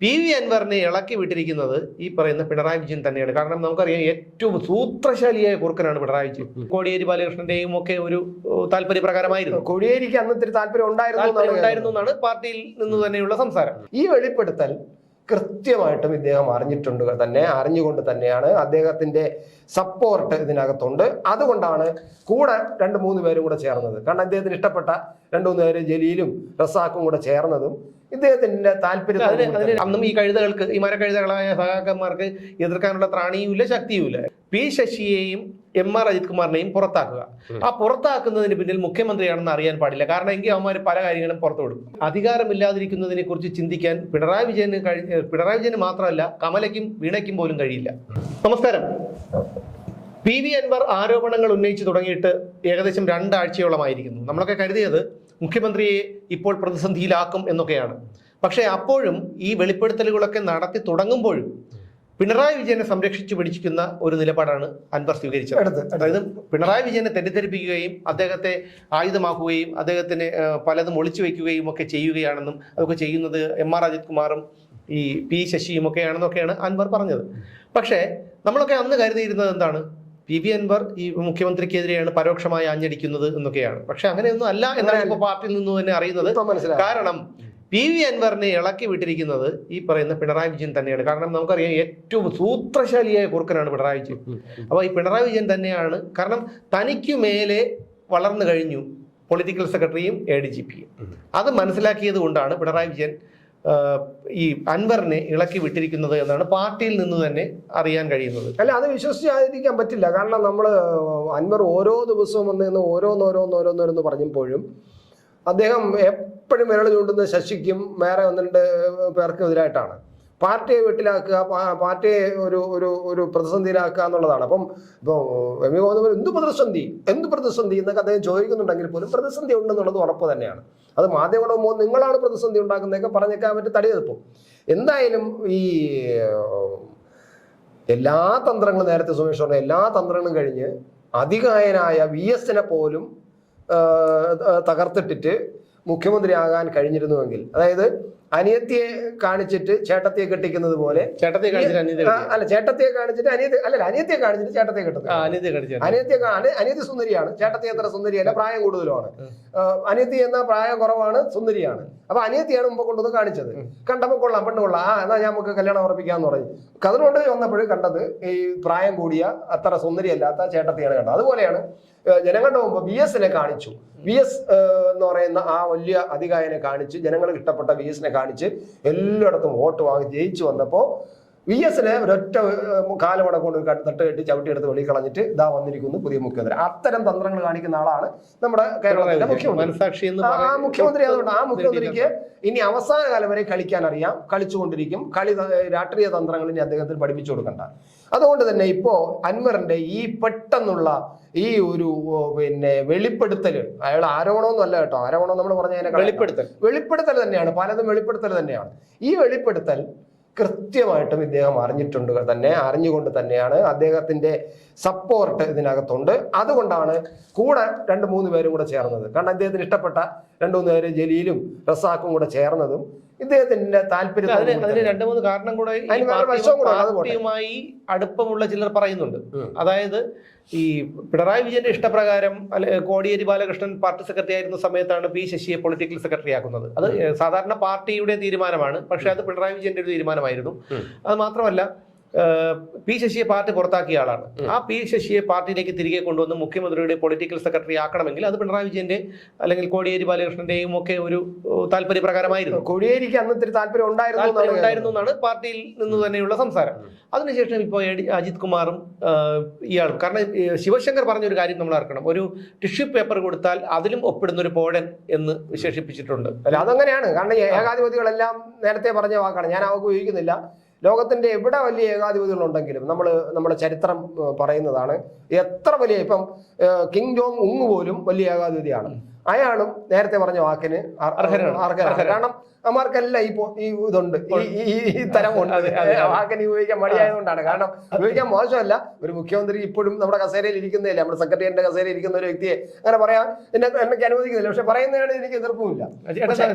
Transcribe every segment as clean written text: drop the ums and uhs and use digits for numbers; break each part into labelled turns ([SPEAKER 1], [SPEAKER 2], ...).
[SPEAKER 1] PV അൻവറിനെ ഇളക്കി വിട്ടിരിക്കുന്നത് ഈ പറയുന്ന പിണറായി വിജയൻ തന്നെയാണ്. കാരണം നമുക്കറിയാം ഏറ്റവും സൂത്രശാലിയായ കുറുക്കനാണ് പിണറായി വിജയൻ. കോടിയേരി ബാലകൃഷ്ണന്റെയും ഒക്കെ ഒരു താല്പര്യപ്രകാരമായിരുന്നു.
[SPEAKER 2] കോടിയേരിക്ക് അന്ന് ഇത്തിരി താല്പര്യം
[SPEAKER 1] ഉണ്ടായിരുന്നു എന്നാണ് പാർട്ടിയിൽ നിന്ന് തന്നെയുള്ള സംസാരം.
[SPEAKER 2] ഈ വെളിപ്പെടുത്തൽ കൃത്യമായിട്ടും ഇദ്ദേഹം അറിഞ്ഞുകൊണ്ട് തന്നെയാണ് അദ്ദേഹത്തിന്റെ സപ്പോർട്ട് ഇതിനകത്തുണ്ട്. അതുകൊണ്ടാണ് കൂടെ 2-3 പേരും കൂടെ ചേർന്നത്. കാരണം അദ്ദേഹത്തിന് ഇഷ്ടപ്പെട്ട 2-3 പേര് ജലീലും റസാഖും കൂടെ ചേർന്നതും ഇദ്ദേഹത്തിന്റെ താല്പര്യം.
[SPEAKER 1] അന്നും ഈ കഴുതകൾക്ക്, ഈ മരക്കഴുതകളായ സഹാക്കന്മാർക്ക് എതിർക്കാനുള്ള ത്രാണിയുമില്ല, ശക്തിയുമില്ല. P ശശിയെയും MR Ajith കുമാറിനെയും പുറത്താക്കുക. ആ പുറത്താക്കുന്നതിന് പിന്നിൽ മുഖ്യമന്ത്രിയാണെന്ന് അറിയാൻ പാടില്ല. കാരണം എങ്കിൽ അവന്മാർ പല കാര്യങ്ങളും പുറത്തുവിടും. അധികാരമില്ലാതിരിക്കുന്നതിനെ കുറിച്ച് ചിന്തിക്കാൻ പിണറായി വിജയന് മാത്രമല്ല, കമലയ്ക്കും വീണയ്ക്കും പോലും കഴിയില്ല. നമസ്കാരം. PV അൻവർ ആരോപണങ്ങൾ ഉന്നയിച്ചു തുടങ്ങിയിട്ട് ഏകദേശം 2 ആഴ്ചയോളമായിരിക്കുന്നു. നമ്മളൊക്കെ കരുതിയത് മുഖ്യമന്ത്രിയെ ഇപ്പോൾ പ്രതിസന്ധിയിലാക്കും എന്നൊക്കെയാണ്. പക്ഷേ അപ്പോഴും ഈ വെളിപ്പെടുത്തലുകളൊക്കെ നടത്തി തുടങ്ങുമ്പോഴും പിണറായി വിജയനെ സംരക്ഷിച്ചു പിടിച്ചിരിക്കുന്ന ഒരു നിലപാടാണ് അൻവർ സ്വീകരിച്ചത്. അതായത് പിണറായി വിജയനെ തെറ്റിദ്ധരിപ്പിക്കുകയും അദ്ദേഹത്തെ ആയുധമാക്കുകയും അദ്ദേഹത്തിന് പലതും ഒളിച്ചു വയ്ക്കുകയും ഒക്കെ ചെയ്യുകയാണെന്നും അതൊക്കെ ചെയ്യുന്നത് MR അജിത് കുമാറും ഈ P ശശിയും ഒക്കെയാണെന്നൊക്കെയാണ് അൻവർ പറഞ്ഞത്. പക്ഷേ നമ്മളൊക്കെ അന്ന് കരുതിയിരുന്നത് എന്താണ്? PV അൻവർ ഈ മുഖ്യമന്ത്രിക്കെതിരെയാണ് പരോക്ഷമായി ആഞ്ഞടിക്കുന്നത് എന്നൊക്കെയാണ്. പക്ഷെ അങ്ങനെയൊന്നും അല്ല എന്നാണ് ഇപ്പോൾ പാർട്ടിയിൽ നിന്ന് തന്നെ അറിയുന്നത്. കാരണം PV അൻവറിനെ ഇളക്കി വിട്ടിരിക്കുന്നത് ഈ പറയുന്ന പിണറായി വിജയൻ തന്നെയാണ്. കാരണം നമുക്കറിയാം ഏറ്റവും സൂത്രശാലിയായ കുറുക്കനാണ് പിണറായി വിജയൻ. അപ്പോൾ ഈ പിണറായി വിജയൻ തന്നെയാണ്. കാരണം തനിക്കു മേലെ വളർന്നു കഴിഞ്ഞു പൊളിറ്റിക്കൽ സെക്രട്ടറിയും ADGPയും. അത് മനസ്സിലാക്കിയത് കൊണ്ടാണ് പിണറായി വിജയൻ ഈ അൻവറിനെ ഇളക്കി വിട്ടിരിക്കുന്നത് എന്നാണ് പാർട്ടിയിൽ നിന്ന് തന്നെ അറിയാൻ കഴിയുന്നത്.
[SPEAKER 2] അല്ല, അത് വിശ്വസിച്ചായിരിക്കാൻ പറ്റില്ല. കാരണം നമ്മൾ അൻവർ ഓരോ ദിവസവും വന്ന് ഓരോന്നോരോന്ന് പറഞ്ഞപ്പോഴും അദ്ദേഹം എപ്പോഴും വിരൽ ചൂണ്ടുന്ന ശശിക്കും വേറെ 1-2 പേർക്കും എതിരായിട്ടാണ്. പാർട്ടിയെ വീട്ടിലാക്കുക, പാർട്ടിയെ ഒരു പ്രതിസന്ധിയിലാക്കുക എന്നുള്ളതാണ്. അപ്പം ഇപ്പോൾ എം വി ഗോവിന്ദൻ എന്ത് പ്രതിസന്ധി എന്നൊക്കെ അദ്ദേഹം ചോദിക്കുന്നുണ്ടെങ്കിൽ പോലും പ്രതിസന്ധി ഉണ്ടെന്നുള്ളത് ഉറപ്പ് തന്നെയാണ്. അത് മാധ്യമങ്ങളുടെ മുമ്പ് നിങ്ങളാണ് പ്രതിസന്ധി ഉണ്ടാക്കുന്നതൊക്കെ പറഞ്ഞേക്കാൻ പറ്റി തടിയെടുക്കും. എന്തായാലും ഈ എല്ലാ തന്ത്രങ്ങളും നേരത്തെ സുമേഷ് പറഞ്ഞ എല്ലാ തന്ത്രങ്ങളും കഴിഞ്ഞ് അതികായനായ VS പോലും തകർത്തിട്ടിട്ട് മുഖ്യമന്ത്രിയാകാൻ കഴിഞ്ഞിരുന്നുവെങ്കിൽ, അതായത് അനിയത്തിയെ കാണിച്ചിട്ട് ചേട്ടത്തിയെ കെട്ടിക്കുന്നത് പോലെ,
[SPEAKER 1] ചേട്ടത്തിയെ കാണിച്ചിട്ട്
[SPEAKER 2] അനിയത്തിയെ കാണിച്ചിട്ട് അനിയത്തിയെ കാണിച്ചിട്ട് ചേട്ടത്തിയെ കെട്ടുന്നത്. അനിയത്തി സുന്ദരിയാണ്, ചേട്ടത്തി അത്ര സുന്ദരിയല്ല, പ്രായം കൂടുതലുമാണ്. അനിയത്തി എന്ന പ്രായം കുറവാണ്, സുന്ദരിയാണ്. അപ്പൊ അനിയത്തിയാണ് മുമ്പ് കൊണ്ടുവന്ന് കാണിച്ചത്. കണ്ടപ്പോൾ കൊള്ളാം, പെണ്ണ് കൊള്ളാം, എന്നാ നമുക്ക് കല്യാണം ഉറപ്പിക്കാന്ന് പറഞ്ഞു. കതിർകൊണ്ട് വന്നപ്പോഴും കണ്ടത് ഈ പ്രായം കൂടിയ അത്ര സുന്ദരിയല്ലാത്ത ചേട്ടത്തിയാണ് കണ്ടത്. അതുപോലെയാണ് ജനങ്ങളുടെ മുമ്പ് VS കാണിച്ചു. VS എന്ന് പറയുന്ന ആ വലിയ അധികായനെ കാണിച്ച്, ജനങ്ങൾക്ക് ഇഷ്ടപ്പെട്ട VS കാണിച്ച് എല്ലായിടത്തും വോട്ട് വാങ്ങി ജയിച്ചു വന്നപ്പോൾ VS ഒരൊറ്റ കാലമട കൊണ്ട് തട്ട് കെട്ടി ചവിട്ടിയെടുത്ത് വെളി കളഞ്ഞിട്ട് ഇതാ വന്നിരിക്കുന്നു പുതിയ മുഖ്യമന്ത്രി. അത്തരം തന്ത്രങ്ങൾ കാണിക്കുന്ന ആളാണ് നമ്മുടെ കേരളത്തിലെ മുഖ്യമന്ത്രി. ആ മുഖ്യമന്ത്രി അതുകൊണ്ട് ആ മുഖ്യമന്ത്രിക്ക് ഇനി അവസാന കാലം വരെ കളിക്കാൻ അറിയാം, കളിച്ചുകൊണ്ടിരിക്കും. രാഷ്ട്രീയ തന്ത്രങ്ങൾ ഇനി അദ്ദേഹത്തിന് പഠിപ്പിച്ചു കൊടുക്കണ്ട. അതുകൊണ്ട് തന്നെ ഇപ്പോ അൻവറിന്റെ ഈ പെട്ടെന്നുള്ള ഈ ഒരു വെളിപ്പെടുത്തൽ, അയാൾ ആരോപണമൊന്നും അല്ല കേട്ടോ, ആരോപണം നമ്മൾ പറഞ്ഞ വെളിപ്പെടുത്തൽ തന്നെയാണ്, പലതും വെളിപ്പെടുത്തൽ തന്നെയാണ്. ഈ വെളിപ്പെടുത്തൽ കൃത്യമായിട്ടും ഇദ്ദേഹം അറിഞ്ഞുകൊണ്ട് തന്നെയാണ് അദ്ദേഹത്തിന്റെ സപ്പോർട്ട് ഇതിനകത്തുണ്ട്. അതുകൊണ്ടാണ് കൂടെ 2-3 പേരും കൂടെ ചേർന്നത്. കാരണം അദ്ദേഹത്തിന് ഇഷ്ടപ്പെട്ട 2-3 പേര് ജലീലും റസാഖും കൂടെ ചേർന്നതും ഇദ്ദേഹത്തിന്റെ താല്പര്യം.
[SPEAKER 1] അതിന് 2-3 കാരണം കൂടെ പാർട്ടിയുമായി അടുപ്പമുള്ള ചിലർ പറയുന്നുണ്ട്. അതായത് ഈ പിണറായി വിജയന്റെ ഇഷ്ടപ്രകാരം കോടിയേരി ബാലകൃഷ്ണൻ പാർട്ടി സെക്രട്ടറി ആയിരുന്ന സമയത്താണ് P ശശിയെ പൊളിറ്റിക്കൽ സെക്രട്ടറി ആക്കുന്നത്. അത് സാധാരണ പാർട്ടിയുടെ തീരുമാനമാണ്, പക്ഷെ അത് പിണറായി വിജയന്റെ ഒരു തീരുമാനമായിരുന്നു. അത് മാത്രമല്ല P ശശിയെ പാർട്ടി പുറത്താക്കിയ ആളാണ്. ആ P ശശിയെ പാർട്ടിയിലേക്ക് തിരികെ കൊണ്ടുവന്ന് മുഖ്യമന്ത്രിയുടെ പൊളിറ്റിക്കൽ സെക്രട്ടറി ആക്കണമെങ്കിൽ അത് പിണറായി വിജയന്റെ അല്ലെങ്കിൽ കോടിയേരി ബാലകൃഷ്ണന്റെയും ഒക്കെ ഒരു താല്പര്യപ്രകാരമായിരുന്നു.
[SPEAKER 2] കോടിയേരിക്ക് അന്ന് ഇത്തിരി താല്പര്യം
[SPEAKER 1] ഉണ്ടായിരുന്നു എന്നാണ് പാർട്ടിയിൽ നിന്ന് തന്നെയുള്ള സംസാരം. അതിനുശേഷം ഇപ്പോൾ അജിത് കുമാറും ഇയാളും, കാരണം ശിവശങ്കർ പറഞ്ഞൊരു കാര്യം നമ്മൾ ഓർക്കണം, ഒരു ടിഷ്യൂ പേപ്പർ കൊടുത്താൽ അതിലും ഒപ്പിടുന്ന ഒരു പോടൻ എന്ന് വിശേഷിപ്പിച്ചിട്ടുണ്ട്.
[SPEAKER 2] അല്ല, അതങ്ങനെയാണ്. കാരണം ഏകാധിപതികളെല്ലാം നേരത്തെ പറഞ്ഞ വാക്കാണ്, ഞാൻ അവർക്ക് ഉപയോഗിക്കുന്നില്ല. ലോകത്തിന്റെ എവിടെ വലിയ ഏകാധിപതികളുണ്ടെങ്കിലും നമ്മുടെ ചരിത്രം പറയുന്നതാണ്, എത്ര വലിയ ഇപ്പം കിങ് ജോങ് ഉങ് പോലും വലിയ ഏകാധിപതിയാണ്. അയാളും നേരത്തെ പറഞ്ഞ വാക്കിന് അർഹരാണ്. കാരണം അമാർക്കെല്ലാം ഈ ഇതുണ്ട് ഈ തരമുണ്ട്. വാക്കിന് ഉപയോഗിക്കാൻ മടിയായതുകൊണ്ടാണ്. കാരണം ഉപയോഗിക്കാൻ മോശമല്ല. ഒരു മുഖ്യമന്ത്രി ഇപ്പോഴും നമ്മുടെ കസേരയിൽ ഇരിക്കുന്നതല്ലേ, നമ്മുടെ സെക്രട്ടറിയുടെ കസേരയിൽ ഇരിക്കുന്ന ഒരു വ്യക്തിയെ അങ്ങനെ പറയാൻ എനിക്ക് അനുവദിക്കുന്നില്ല. പക്ഷെ പറയുന്നതാണ് എനിക്ക് എതിർപ്പുമില്ല.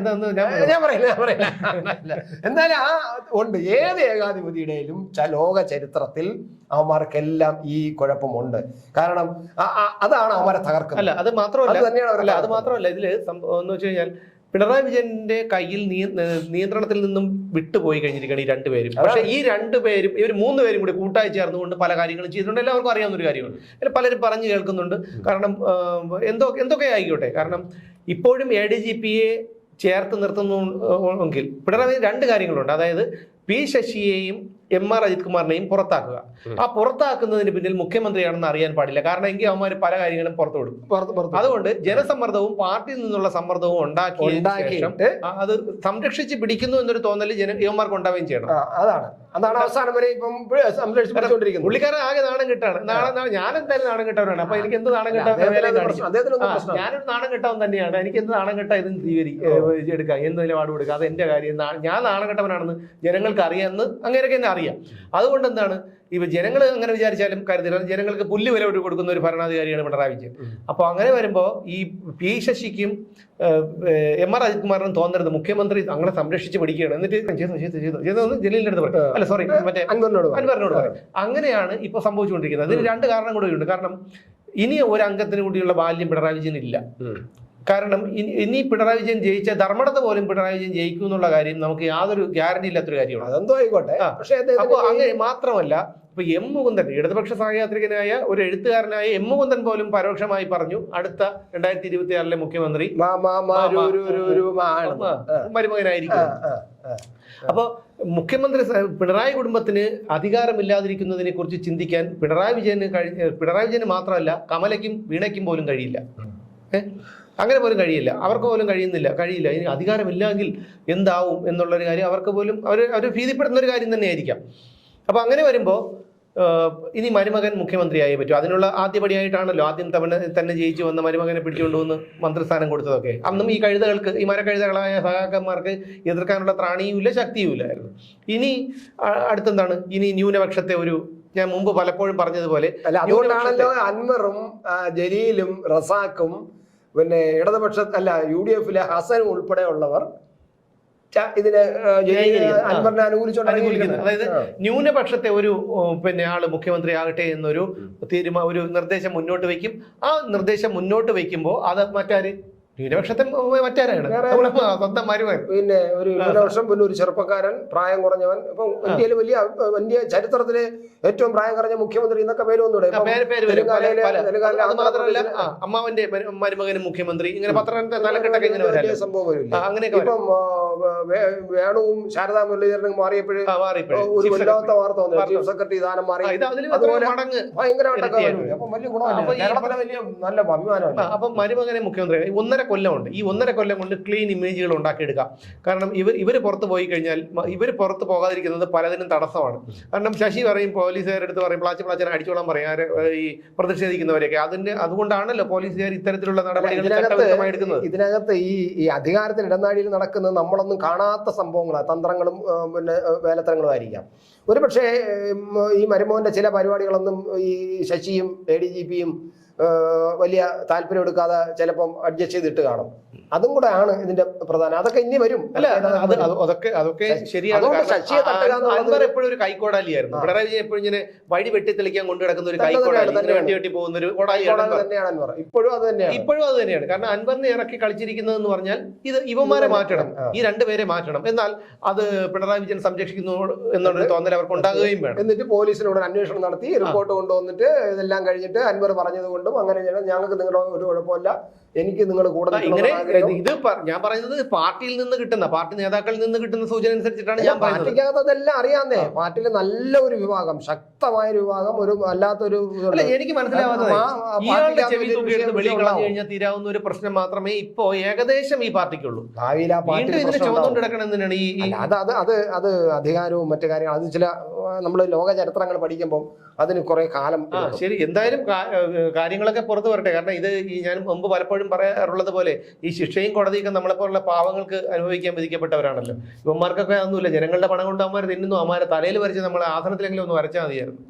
[SPEAKER 2] ഞാൻ പറയില്ല. എന്തായാലും ആ ഉണ്ട്. ഏത് ഏകാധിപതിയുടെയും ലോക ചരിത്രത്തിൽ അവന്മാർക്കെല്ലാം ഈ കുഴപ്പമുണ്ട്. കാരണം അതാണ് അവന്മാരെ തകർക്കുന്നത്.
[SPEAKER 1] അല്ല അത് മാത്രമല്ല ഇതില് എന്ന് വെച്ച് കഴിഞ്ഞാൽ പിണറായി വിജയന്റെ കയ്യിൽ നിയന്ത്രണത്തിൽ നിന്നും വിട്ടുപോയി കഴിഞ്ഞിരിക്കുകയാണ് ഈ രണ്ടുപേരും. പക്ഷേ ഈ രണ്ടുപേരും ഇവർ മൂന്നുപേരും കൂടി കൂട്ടായി ചേർന്നുകൊണ്ട് പല കാര്യങ്ങളും ചെയ്തിട്ടുണ്ട്. എല്ലാവർക്കും അറിയാവുന്ന ഒരു കാര്യമാണ്. അതിൽ പലരും പറഞ്ഞു കേൾക്കുന്നുണ്ട്. കാരണം എന്തൊക്കെ ആയിക്കോട്ടെ, കാരണം ഇപ്പോഴും ADGPയെ ചേർത്ത് നിർത്തുന്നെങ്കിൽ പിണറായി രണ്ട് കാര്യങ്ങളുണ്ട്. അതായത് പി ശശിയെയും MR അജിത് കുമാറിനെയും പുറത്താക്കുക. ആ പുറത്താക്കുന്നതിന് പിന്നിൽ മുഖ്യമന്ത്രിയാണെന്ന് അറിയാൻ പാടില്ല. കാരണം എങ്കിൽ അവന്മാർ പല കാര്യങ്ങളും പുറത്തുവിടും. അതുകൊണ്ട് ജനസമ്മർദ്ദവും പാർട്ടിയിൽ നിന്നുള്ള സമ്മർദ്ദവും ഉണ്ടാക്കിയിട്ട് അത് സംരക്ഷിച്ച് പിടിക്കുന്നു എന്നൊരു തോന്നൽ ഇവന്മാർക്ക് ഉണ്ടാവുകയും ചെയ്യണം.
[SPEAKER 2] അതാണ് അവസാനം വരെ ഇപ്പം സംരക്ഷിച്ചുകൊണ്ടിരിക്കുന്നത്.
[SPEAKER 1] പുള്ളിക്കാരൻ ആകെ നാണം കിട്ടാണ്. ഞാൻ എന്തായാലും നാണം കിട്ടവനാണ്. അപ്പൊ എനിക്ക് എന്ത് നാണം കിട്ടാൻ, ഞാനൊരു നാണം കിട്ടാൻ തന്നെയാണ്. എനിക്ക് എന്ത് നാണം കിട്ടാൻ ഇത് എടുക്കാം, എന്ത് നിലപാട് കൊടുക്കുക, അത് എന്റെ കാര്യം. ഞാൻ നാണം കിട്ടവനാണെന്ന് ജനങ്ങൾക്ക് അറിയാമെന്ന് അങ്ങനെയൊക്കെ തന്നെ അറിയാം. അതുകൊണ്ട് എന്താണ് ഇപ്പൊ ജനങ്ങൾ അങ്ങനെ വിചാരിച്ചാലും കരുതില്ല. ജനങ്ങൾക്ക് പുല്ല് വില കൊടുക്കുന്ന ഒരു ഭരണാധികാരിയാണ് പിണറായി വിജയൻ. അപ്പൊ അങ്ങനെ വരുമ്പോ ഈ പി ശശിക്കും MR അജിത് കുമാറിനും തോന്നരുത് മുഖ്യമന്ത്രി അങ്ങനെ സംരക്ഷിച്ച് പിടിക്കുകയാണ്. എന്നിട്ട് ചെയ്തു ജലീലിന്റെ അടുത്ത് പറയും, അല്ല സോറി മറ്റേ അൻവറിനോട് പറയും. അങ്ങനെയാണ് ഇപ്പൊ സംഭവിച്ചുകൊണ്ടിരിക്കുന്നത്. അതിന് രണ്ട് കാരണം കൂടെ ഉണ്ട്. കാരണം ഇനി ഒരു അംഗത്തിന് കൂടിയുള്ള ബാല്യം പിണറായി വിജയൻ ഇല്ല. കാരണം ഇനി പിണറായി വിജയൻ ജയിച്ച ധർമ്മടത്ത് പോലും പിണറായി വിജയൻ ജയിക്കും എന്നുള്ള കാര്യം നമുക്ക് യാതൊരു ഗ്യാരണ്ടി ഇല്ലാത്തൊരു കാര്യമാണ്.
[SPEAKER 2] അതെന്തോ ആയിക്കോട്ടെ.
[SPEAKER 1] അപ്പൊ അങ്ങനെ മാത്രമല്ല, ഇപ്പൊ M മുകുന്ദൻ ഇടതുപക്ഷ സഹയാത്രികനായ ഒരു എഴുത്തുകാരനായ M മുകുന്ദൻ പോലും പരോക്ഷമായി പറഞ്ഞു അടുത്ത 2026 മുഖ്യമന്ത്രി മരുമകനായിരിക്കും. അപ്പൊ മുഖ്യമന്ത്രി പിണറായി കുടുംബത്തിന് അധികാരമില്ലാതിരിക്കുന്നതിനെ കുറിച്ച് ചിന്തിക്കാൻ പിണറായി വിജയന് മാത്രമല്ല കമലയ്ക്കും വീണയ്ക്കും പോലും കഴിയില്ല. അങ്ങനെ പോലും കഴിയില്ല. അവർക്ക് പോലും കഴിയില്ല. ഇനി അധികാരമില്ലെങ്കിൽ എന്താവും എന്നുള്ളൊരു കാര്യം അവർക്ക് പോലും അവർ ഭീതിപ്പെടുന്ന ഒരു കാര്യം തന്നെയായിരിക്കാം. അപ്പൊ അങ്ങനെ വരുമ്പോൾ ഇനി മരുമകൻ മുഖ്യമന്ത്രിയായേ പറ്റൂ. അതിനുള്ള ആദ്യപടിയായിട്ടാണല്ലോ ആദ്യം തന്നെ ജയിച്ചു വന്ന മരുമകനെ പിടിച്ചുകൊണ്ടുവന്ന് മന്ത്രിസ്ഥാനം കൊടുത്തതൊക്കെ. അന്നും ഈ മരക്കഴുതകളായ സഹാക്കന്മാർക്ക് എതിർക്കാനുള്ള ത്രാണിയുമില്ല ശക്തിയുമില്ലായിരുന്നു. ഇനി അടുത്തെന്താണ്, ഇനി ന്യൂനപക്ഷത്തെ ഞാൻ മുമ്പ് പലപ്പോഴും പറഞ്ഞതുപോലെ
[SPEAKER 2] അതുകൊണ്ടാണല്ലോ അൻവറും ജലീലും റസാഖും പിന്നെ UDF-ലെ ഹസനും ഉൾപ്പെടെയുള്ളവർ ഇതിനെ അൻവറിനെ അനുകൂലിച്ചുകൊണ്ടിരിക്കുന്നത്.
[SPEAKER 1] അതായത് ന്യൂനപക്ഷത്തെ ഒരു ആള് മുഖ്യമന്ത്രി ആകട്ടെ എന്നൊരു ഒരു നിർദ്ദേശം മുന്നോട്ട് വയ്ക്കും. ആ നിർദ്ദേശം മുന്നോട്ട് വയ്ക്കുമ്പോൾ അത് മറ്റാര് ന്യൂനപക്ഷത്തെ മറ്റാരാണ് സ്വന്തം മരുമകൻ.
[SPEAKER 2] പിന്നെ ഒരു ന്യൂനപക്ഷം, പിന്നെ ഒരു ചെറുപ്പക്കാരൻ, പ്രായം കുറഞ്ഞവൻ. ഇപ്പൊ ഇന്ത്യയിൽ വലിയ ചരിത്രത്തിലെ ഏറ്റവും പ്രായം കുറഞ്ഞ മുഖ്യമന്ത്രി എന്നൊക്കെ പേര് വന്നൂടെ?
[SPEAKER 1] മാത്രമല്ല അമ്മാവന്റെ മരുമകനും മുഖ്യമന്ത്രി, ഇങ്ങനെ പത്രത്തിന്റെ തലക്കെട്ടൊക്കെ ഇങ്ങനെ
[SPEAKER 2] സംഭവം വരില്ല. അങ്ങനെയൊക്കെ ഇപ്പം വേണുവും ശാരദാ മുരളീധരനും മാറിയപ്പോഴും ഒരു വല്ലാത്ത വാർത്ത വന്നു. ചീഫ് സെക്രട്ടറി സ്ഥാനം മാറി. അതുപോലെ ഭയങ്കരമായിട്ടൊക്കെ അപ്പൊ വലിയ ഗുണമല്ല, കേരളത്തിലെ വലിയ നല്ല അഭിമാനമല്ല.
[SPEAKER 1] അപ്പൊ മരുമകനെ മുഖ്യമന്ത്രി 1.5 കൊല്ലമുണ്ട്. ഈ 1.5 കൊല്ലം കൊണ്ട് ക്ലീൻ ഇമേജുകൾ ഉണ്ടാക്കിയെടുക്കാം. കാരണം ഇവര് പുറത്ത് പോയി കഴിഞ്ഞാൽ ഇവർ പുറത്ത് പോകാതിരിക്കുന്നത് പലതിനും തടസ്സമാണ്. കാരണം ശശി പറയും, പോലീസുകാരെടുത്ത് പറയും, പ്ലാച്ചനെ അടിച്ചോളാൻ പറയും ഈ പ്രതിഷേധിക്കുന്നവരെയൊക്കെ. അതുകൊണ്ടാണല്ലോ പോലീസുകാർ ഇത്തരത്തിലുള്ള നടപടികൾ എടുക്കുന്നത്.
[SPEAKER 2] ഇതിനകത്ത് ഈ അധികാരത്തിൽ ഇടനാഴിയിൽ നടക്കുന്നത് നമ്മളൊന്നും കാണാത്ത സംഭവങ്ങളാണ്, തന്ത്രങ്ങളും പിന്നെ വേലത്തരങ്ങളും ആയിരിക്കാം. ഒരുപക്ഷെ ഈ മരുമോന്റെ ചില പരിപാടികളൊന്നും ഈ ശശിയും ADGPയും വലിയ താല്പര്യം എടുക്കാതെ ചിലപ്പം അഡ്ജസ്റ്റ് ചെയ്തിട്ട് കാണും. അതും കൂടെ ആണ് ഇതിന്റെ പ്രധാനം. അതൊക്കെ ഇനി വരും.
[SPEAKER 1] അതൊക്കെ ശരിയാണ്. അൻവർ എപ്പോഴും ഒരു കൈക്കോടാലിയായിരുന്നു. പിണറായി വിജയൻ എപ്പോഴും ഇങ്ങനെ വഴി വെട്ടിത്തെളിക്കാൻ കൊണ്ടു കിടക്കുന്ന ഒരു കൈക്കോടാലി, വെട്ടി പോകുന്ന ഒരു
[SPEAKER 2] തന്നെയാണ്. ഇപ്പോഴും അത്
[SPEAKER 1] തന്നെയാണ്. കാരണം അൻവറിനെ ഇറക്കി കളിച്ചിരിക്കുന്നത് എന്ന് പറഞ്ഞാൽ ഇവന്മാരെ മാറ്റണം, ഈ രണ്ടുപേരെ മാറ്റണം. എന്നാൽ അത് പിണറായി വിജയൻ സംരക്ഷിക്കുന്നു എന്നുള്ളൊരു തോന്നൽ അവർക്ക് ഉണ്ടാകുകയും വേണം.
[SPEAKER 2] എന്നിട്ട് പോലീസിനോട് അന്വേഷണം നടത്തി റിപ്പോർട്ട് കൊണ്ടുവന്നിട്ട് ഇതെല്ലാം കഴിഞ്ഞിട്ട് അൻവർ പറഞ്ഞത് കൊണ്ടും അങ്ങനെ ഞങ്ങൾക്ക് നിങ്ങളുടെ ഒരു കുഴപ്പമില്ല, എനിക്ക് നിങ്ങൾ കൂടുതൽ
[SPEAKER 1] ഇങ്ങനെ ഇത് ഞാൻ പറയുന്നത് പാർട്ടിയിൽ നിന്ന് കിട്ടുന്ന, പാർട്ടി നേതാക്കളിൽ നിന്ന് കിട്ടുന്ന സൂചന അനുസരിച്ചിട്ടാണ് ഞാൻ
[SPEAKER 2] പറയുന്നത്. അതെല്ലാം അറിയാന്നേ. പാർട്ടിയിൽ നല്ല ഒരു വിഭാഗം, ശക്തമായ ഒരു വിഭാഗം, ഒരു അല്ലാത്തൊരു
[SPEAKER 1] എനിക്ക് മനസ്സിലാവാത്തത് കഴിഞ്ഞാൽ തീരാവുന്ന ഒരു പ്രശ്നം മാത്രമേ ഇപ്പോ ഏകദേശം ഈ പാർട്ടിക്കുള്ളൂ. ഇതിന് ചുമന്നുകൊണ്ട് കിടക്കണം എന്തിനാണ് ഈ
[SPEAKER 2] അത് അധികാരവും മറ്റു കാര്യങ്ങളും. അത് ചില നമ്മൾ ലോക ചരിത്രങ്ങൾ പഠിക്കുമ്പോൾ അതിന് കുറെ കാലം.
[SPEAKER 1] ശരി, എന്തായാലും കാര്യങ്ങളൊക്കെ പുറത്തു വരട്ടെ. കാരണം ഇത് ഞാൻ മുമ്പ് പലപ്പോഴും പലപ്പോഴും പറയാറുള്ളത് പോലെ ഈ ശിക്ഷയും കോടതിയൊക്കെ നമ്മളെപ്പോലുള്ള പാവങ്ങൾക്ക് അനുഭവിക്കാൻ വിധിക്കപ്പെട്ടവരാണല്ലോ. ഇവന്മാർക്കൊക്കെ ഒന്നുമില്ല, ജനങ്ങളുടെ പണം കൊണ്ട് അവന്മാർ തിന്നുന്നു, അവന്മാരെ തലയിൽ വരച്ച് നമ്മളെ ആസനത്തിലെങ്കിലും ഒന്ന് വരച്ചാൽ മതിയായിരുന്നു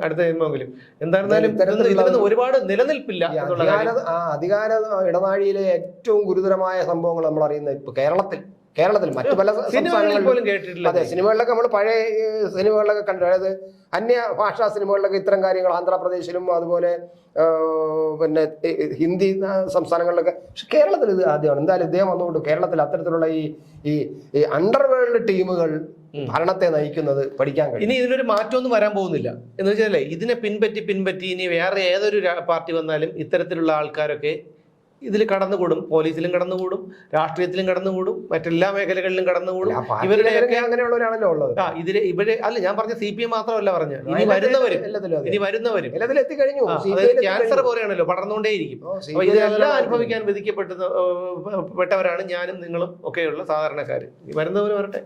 [SPEAKER 1] അടുത്ത ജന്മമെങ്കിലും. എന്തായിരുന്നാലും ഇതിനൊന്നും ഒരുപാട് നിലനിൽപ്പില്ല എന്നുള്ള
[SPEAKER 2] അധികാര ഇടനാഴിയിലെ ഏറ്റവും ഗുരുതരമായ സംഭവങ്ങൾ നമ്മൾ അറിയുന്നത് ഇപ്പൊ കേരളത്തിൽ മറ്റു പല
[SPEAKER 1] സിനിമകളിൽ പോലും കേട്ടിട്ടില്ല.
[SPEAKER 2] അതെ, സിനിമകളിലൊക്കെ നമ്മൾ പഴയ സിനിമകളിലൊക്കെ കണ്ടു, അതായത് അന്യ ഭാഷാ സിനിമകളിലൊക്കെ ഇത്തരം കാര്യങ്ങൾ ആന്ധ്രാപ്രദേശിലും അതുപോലെ പിന്നെ ഹിന്ദി സംസ്ഥാനങ്ങളിലൊക്കെ. പക്ഷെ കേരളത്തിൽ ഇത് ആദ്യമാണ്. എന്തായാലും ഇദ്ദേഹം വന്നുകൊണ്ട് കേരളത്തിൽ അത്തരത്തിലുള്ള ഈ അണ്ടർവേൾഡ് ടീമുകൾ ഭരണത്തെ നയിക്കുന്നത് പഠിക്കാൻ കഴിയും.
[SPEAKER 1] ഇനി ഇതിനൊരു മാറ്റമൊന്നും വരാൻ പോകുന്നില്ല എന്ന് വെച്ചാലേ, ഇതിനെ പിൻപറ്റി ഇനി വേറെ ഏതൊരു പാർട്ടി വന്നാലും ഇത്തരത്തിലുള്ള ആൾക്കാരൊക്കെ ഇതിൽ കടന്നുകൂടും. പോലീസിലും കടന്നുകൂടും, രാഷ്ട്രീയത്തിലും കടന്നുകൂടും, മറ്റെല്ലാ മേഖലകളിലും കടന്നുകൂടും. ഇവരുടെയൊക്കെ
[SPEAKER 2] അങ്ങനെയുള്ളവരാണല്ലോ ഉള്ളത്.
[SPEAKER 1] ഇവര് അല്ല, ഞാൻ പറഞ്ഞ CPM മാത്രമല്ല പറഞ്ഞ, ഇനി വരുന്നവരും
[SPEAKER 2] എത്തിക്കഴിഞ്ഞു.
[SPEAKER 1] ക്യാൻസർ പോലെയാണല്ലോ, പടർന്നുകൊണ്ടേയിരിക്കും. അപ്പൊ ഇതെല്ലാം അനുഭവിക്കാൻ വിധിക്കപ്പെട്ടവരാണ് ഞാനും നിങ്ങളും ഒക്കെയുള്ള സാധാരണക്കാര്. വരുന്നവർ വരട്ടെ.